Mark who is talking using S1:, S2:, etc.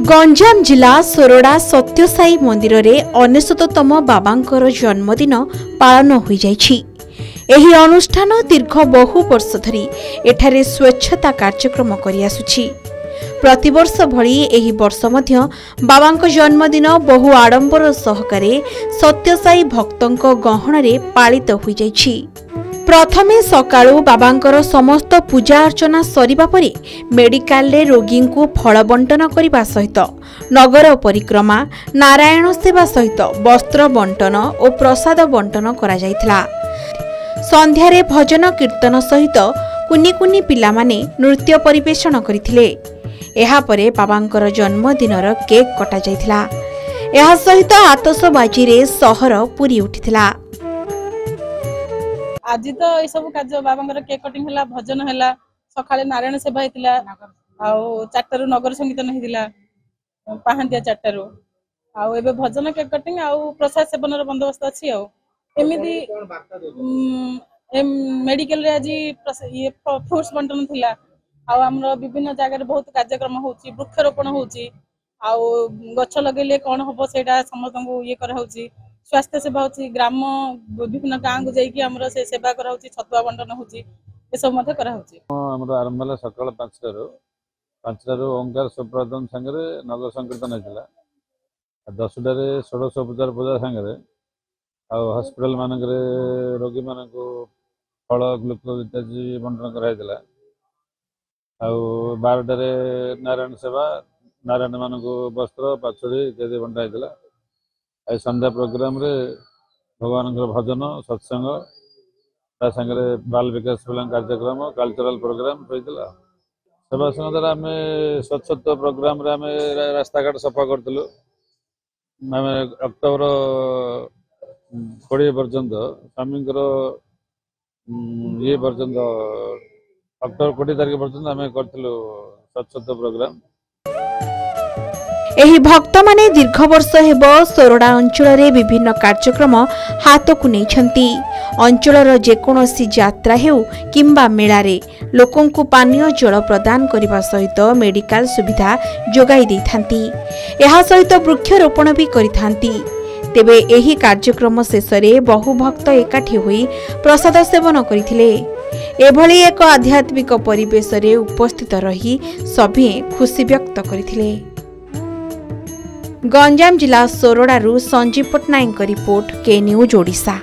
S1: गंजाम जिला सोरडा सत्यसाई मंदिर रे 99तम बाबांकर जन्मदिन पालन हो जाइछि। एही अनुष्ठान दीर्घ बहु वर्ष धरी एठारे स्वच्छता कार्यक्रम करि आसुछि। प्रतिवर्ष भली एही वर्ष मध्य बाबांक जन्मदिन बहु आडंबर सहकारे सत्यसाई भक्तंक गहण रे पालित हो जाइछि। प्रथमे सकाळू बाबांकर समस्त पूजा अर्चना सरिबा परे मेडिकल रे रोगी को फल बंटन करने सहित नगर परिक्रमा नारायण सेवा सहित वस्त्र बंटन और प्रसाद बंटन करा जायथिला। संध्यारे भजन कीर्तन सहित कुनी कुनी पिला माने नृत्य परिवेषण करथिले। एहा परे बाबांकर जन्मदिनर केक कटा जायथिला। एहा सहित आतशबाजी रे सहर पूरी उठिथिला।
S2: आज तो ये सब कार्य बाबा केक कटिंग है, भजन है, सकाଳେ नारायण सेवा होता, चारटू नगर संगीतन होता पहांतिया चारटू आबे भजन केक कटिंग प्रसाद सेवन बंदोबस्त अच्छी। एमती मेडिकल आज ये फ्रूट्स बंटन थी। आमर विभिन्न जगह बहुत कार्यक्रम हो, वृक्षरोपण हो, गछ लगे कौन हम से समस्त ये कर स्वास्थ्य सेवा होची, ग्राम विभिन्न गाँव को जाइए से सेवा करा छतुआ बंटन होची, ये सब मध्य करा होची।
S3: हमर आरंभ होला सकाळ 5टारू ओंकार सुप्रदन संगे नगर संकीर्तन होता। 10टार षोडश उपचार पूजा संगे हॉस्पिटल मानक रोगी मान फल ग्लुकोज इत्यादि बंटन कराइला। 12टार नारायण सेवा, नारायण मान वस्त्र पाछड़ी इत्यादि बंटा। संध्या प्रोग्राम रे भगवान भजन सत्संग सागर बाल विकास कार्यक्रम कल्चरल प्रोग्राम होता। सेवा संघ द्वारा आम स्वच्छता प्रोग्राम रे आम रास्ता घाट सफा करूँ। आम अक्टोबर 20 पर्यंत स्वामी ये पर्यंत अक्टोबर 20 तारीख पर्यंत आम करूँ स्वच्छता प्रोग्राम।
S1: एही भक्त माने दीर्घ वर्ष हेब सोरडा अंचल रे विभिन्न कार्यक्रम हाथ को नैछंती। अंचलर जेकोसी यात्रा हेउ किंबा मेला रे लोकन को पानीय जल प्रदान करने सहित मेडिकल सुविधा जोगाई दैथांती। एहा सहित वृक्षरोपण भी करिथांती। तेबे एही कार्यक्रम शेष रे बहु भक्त एकाठी होई प्रसाद सेवन करिथिले। एभली एक आध्यात्मिक परिवेश रे उपस्थित रही सभी खुशी व्यक्त करिथिले। गंजाम जिला सोरडारू संजीव पटनायक रिपोर्ट के न्यूज ओडिशा।